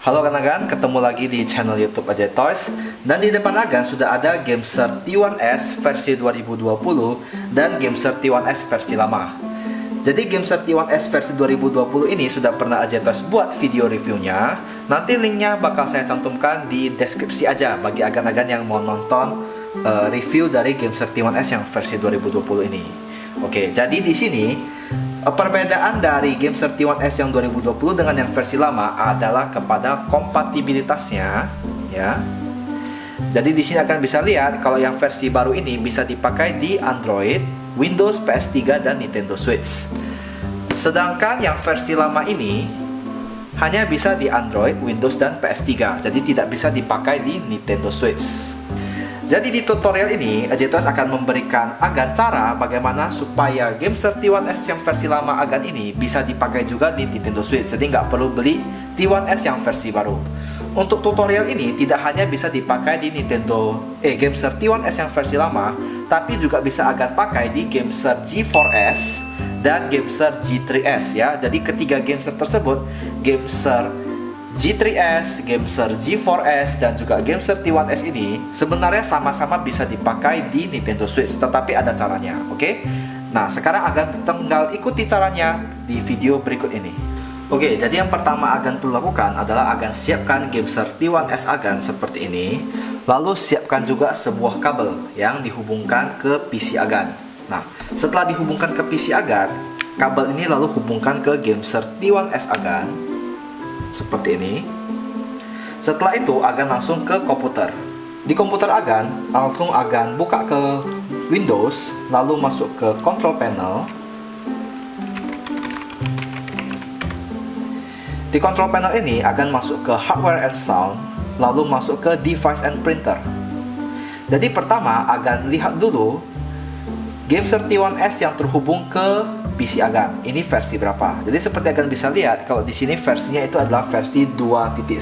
Halo Agan, ketemu lagi di channel YouTube Ajay Toys. Dan di depan Agan sudah ada Gameser T1S versi 2020 dan Gameser T1S versi lama. Jadi Gameser T1S versi 2020 ini sudah pernah Ajay Toys buat video reviewnya. Nanti linknya bakal saya cantumkan di deskripsi aja bagi agan-agan yang mau nonton review dari Gameser T1S yang versi 2020 ini. Oke, jadi di sini perbedaan dari Gameser T1S yang 2020 dengan yang versi lama adalah kepada kompatibilitasnya, ya. Jadi di sini akan bisa lihat kalau yang versi baru ini bisa dipakai di Android, Windows, PS3 dan Nintendo Switch. Sedangkan yang versi lama ini hanya bisa di Android, Windows dan PS3. Jadi tidak bisa dipakai di Nintendo Switch. Jadi di tutorial ini, Ajay Toys akan memberikan Agan cara bagaimana supaya Gameser T1S yang versi lama Agan ini bisa dipakai juga di Nintendo Switch. Jadi nggak perlu beli T1S yang versi baru. Untuk tutorial ini tidak hanya bisa dipakai di Gameser T1S yang versi lama, tapi juga bisa Agan pakai di Gameser G4S dan Gameser G3S ya. Jadi ketiga Gameser tersebut, Gameser G3S, Gameser G4S, dan juga Gameser T1S ini sebenarnya sama-sama bisa dipakai di Nintendo Switch, tetapi ada caranya, oke? Nah, sekarang Agan tinggal ikuti caranya di video berikut ini. Oke, jadi yang pertama Agan perlu lakukan adalah Agan siapkan Gameser T1S Agan seperti ini. Lalu siapkan juga sebuah kabel yang dihubungkan ke PC Agan. Nah, setelah dihubungkan ke PC Agan, kabel ini lalu hubungkan ke Gameser T1S Agan seperti ini. Setelah itu Agan langsung ke komputer. Di komputer Agan langsung Agan buka ke Windows, lalu masuk ke Control Panel. Di Control Panel ini Agan masuk ke Hardware and Sound, lalu masuk ke Device and Printer. Jadi pertama Agan lihat dulu Gameser T1S yang terhubung ke PC Agan ini versi berapa. Jadi seperti Agan bisa lihat kalau di sini versinya itu adalah versi 2.13.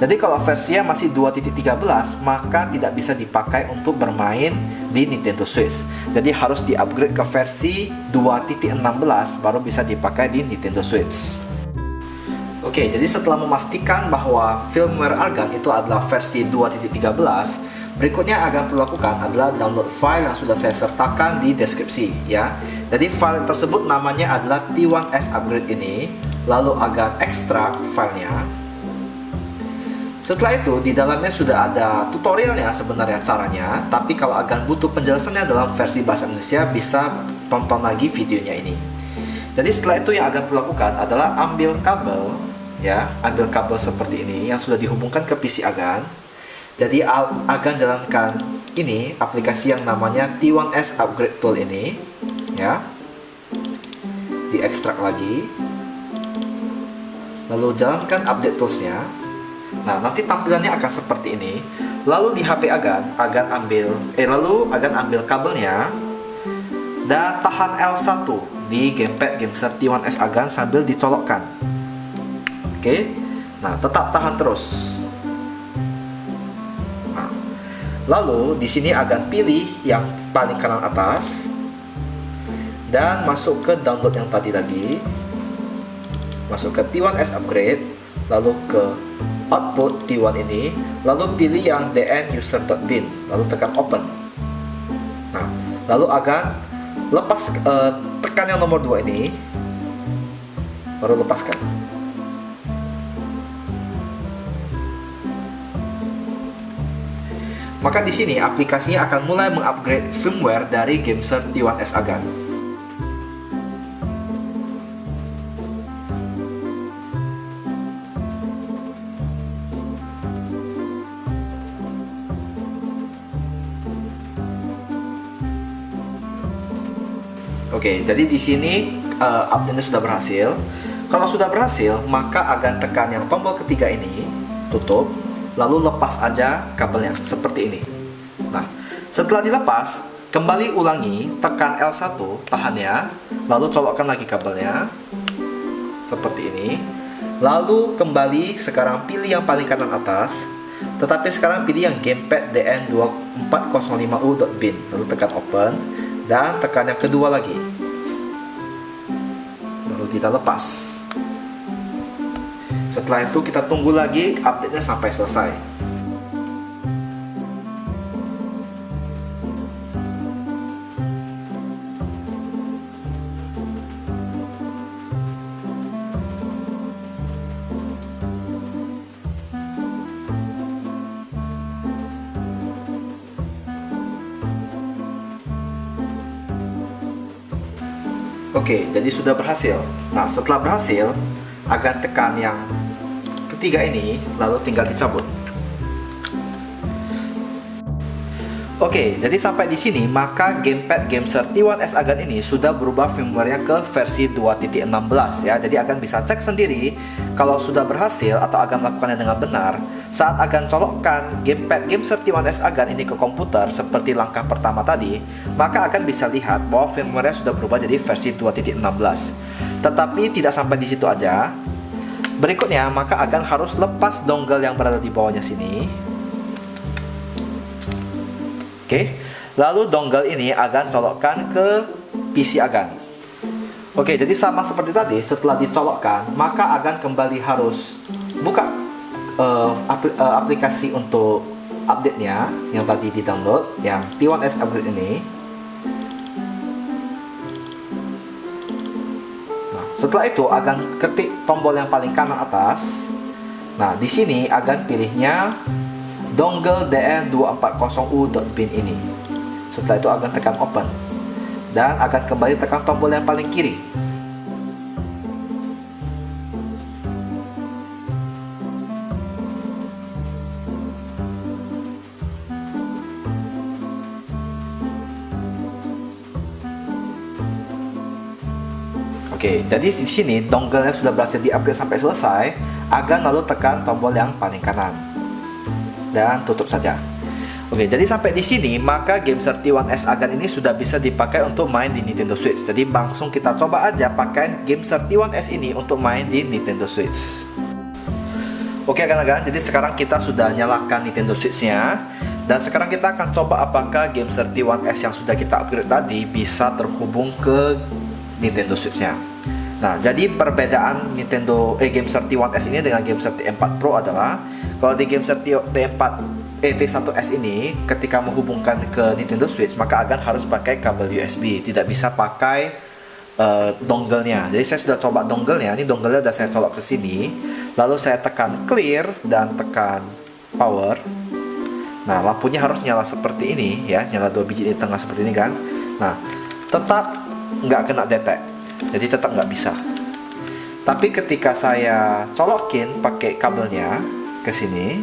Jadi kalau versinya masih 2.13 maka tidak bisa dipakai untuk bermain di Nintendo Switch. Jadi harus di-upgrade ke versi 2.16 baru bisa dipakai di Nintendo Switch. Oke, jadi setelah memastikan bahwa firmware Agan itu adalah versi 2.13, berikutnya Agan perlu lakukan adalah download file yang sudah saya sertakan di deskripsi ya. Jadi file tersebut namanya adalah T1S Upgrade ini. Lalu Agan ekstrak filenya. Setelah itu di dalamnya sudah ada tutorialnya sebenarnya caranya. Tapi kalau Agan butuh penjelasannya dalam versi bahasa Indonesia bisa tonton lagi videonya ini. Jadi setelah itu yang Agan perlu lakukan adalah ambil kabel ya, ambil kabel seperti ini yang sudah dihubungkan ke PC Agan. Jadi Agan jalankan ini aplikasi yang namanya T1S Upgrade Tool ini ya. Diekstrak lagi. Lalu jalankan update toolsnya. Nah, nanti tampilannya akan seperti ini. Lalu di HP Agan ambil kabelnya dan tahan L1 di gamepad Gameser T1S Agan sambil dicolokkan. Oke. Nah, tetap tahan terus. Lalu di sini Agan pilih yang paling kanan atas dan masuk ke download yang tadi lagi. Masuk ke T1S Upgrade, lalu ke output T1 ini, lalu pilih yang dnuser.bin, lalu tekan open. Nah, lalu Agan lepas tekan yang nomor 2 ini, baru lepaskan. Maka di sini aplikasinya akan mulai mengupgrade firmware dari Gameser T1S Agan. Oke, jadi di sini update-nya sudah berhasil. Kalau sudah berhasil, maka Agan tekan yang tombol ketiga ini, tutup. Lalu lepas aja kabelnya seperti ini. Nah, setelah dilepas, kembali ulangi, tekan L1, tahannya, lalu colokkan lagi kabelnya seperti ini. Lalu kembali, sekarang pilih yang paling kanan atas, tetapi sekarang pilih yang gamepad dn2405u.bin, lalu tekan open dan tekan yang kedua lagi. Baru kita lepas. Setelah itu kita tunggu lagi update-nya sampai selesai. Oke, jadi sudah berhasil. Nah, setelah berhasil, akan tekan yang ketiga ini, lalu tinggal dicabut. Oke, jadi sampai di sini, maka gamepad Gameser T1S Agan ini sudah berubah firmware-nya ke versi 2.16 ya. Jadi Agan bisa cek sendiri kalau sudah berhasil atau Agan melakukannya dengan benar. Saat Agan colokkan gamepad Gameser T1S Agan ini ke komputer seperti langkah pertama tadi, maka Agan bisa lihat bahwa firmware-nya sudah berubah jadi versi 2.16. Tetapi tidak sampai di situ aja. Berikutnya, maka Agan harus lepas dongle yang berada di bawahnya sini. Oke, lalu dongle ini Agan colokkan ke PC Agan. Oke, jadi sama seperti tadi, setelah dicolokkan, maka Agan kembali harus buka aplikasi untuk update-nya yang tadi di-download, yang T1S Upgrade ini. Nah, setelah itu Agan ketik tombol yang paling kanan atas. Nah, di sini Agan pilihnya dongle DN240U.bin ini. Setelah itu Agan tekan open dan Agan kembali tekan tombol yang paling kiri. Oke, jadi di sini dongle-nya sudah berhasil di-upgrade sampai selesai. Agan lalu tekan tombol yang paling kanan dan tutup saja. Oke, jadi sampai di sini maka Gameser T1S Agan ini sudah bisa dipakai untuk main di Nintendo Switch. Jadi langsung kita coba aja pakai Gameser T1S ini untuk main di Nintendo Switch. Oke Agan-agan, jadi sekarang kita sudah nyalakan Nintendo Switch-nya. Dan sekarang kita akan coba apakah Gameser T1S yang sudah kita upgrade tadi bisa terhubung ke Nintendo Switch-nya. Nah, jadi perbedaan Gameser T1S ini dengan Gameser T4 Pro adalah kalau di Gameser T1S ini ketika menghubungkan ke Nintendo Switch maka Agan harus pakai kabel USB, tidak bisa pakai dongle-nya. Jadi saya sudah coba dongle-nya, ini dongle-nya sudah saya colok ke sini, lalu saya tekan clear dan tekan power. Nah, lampunya harus nyala seperti ini ya, nyala 2 biji di tengah seperti ini kan. Nah, tetap nggak kena detect, jadi tetap nggak bisa. Tapi ketika saya colokin pakai kabelnya ke sini,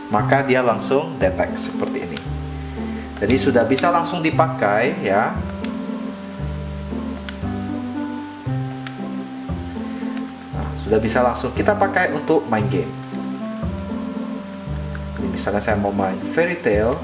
maka dia langsung detect seperti ini. Jadi sudah bisa langsung dipakai ya. Nah, sudah bisa langsung kita pakai untuk main game. Ini misalnya saya mau main Fairy Tail.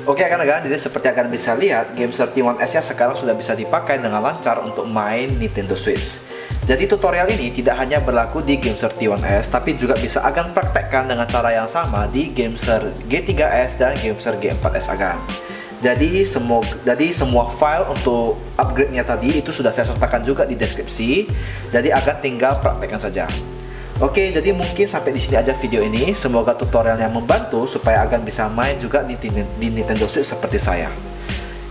Oke Agan-agan, jadi seperti Agan bisa lihat, Gameser T1S-nya sekarang sudah bisa dipakai dengan lancar untuk main Nintendo Switch. Jadi tutorial ini tidak hanya berlaku di Gameser T1S, tapi juga bisa Agan praktekkan dengan cara yang sama di Gameser G3S dan Gameser G4S Agan. Jadi semua file untuk upgrade-nya tadi itu sudah saya sertakan juga di deskripsi. Jadi Agan tinggal praktekkan saja. Oke, jadi mungkin sampai di sini aja video ini. Semoga tutorialnya membantu supaya Agan bisa main juga di Nintendo Switch seperti saya.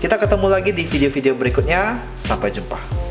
Kita ketemu lagi di video-video berikutnya. Sampai jumpa.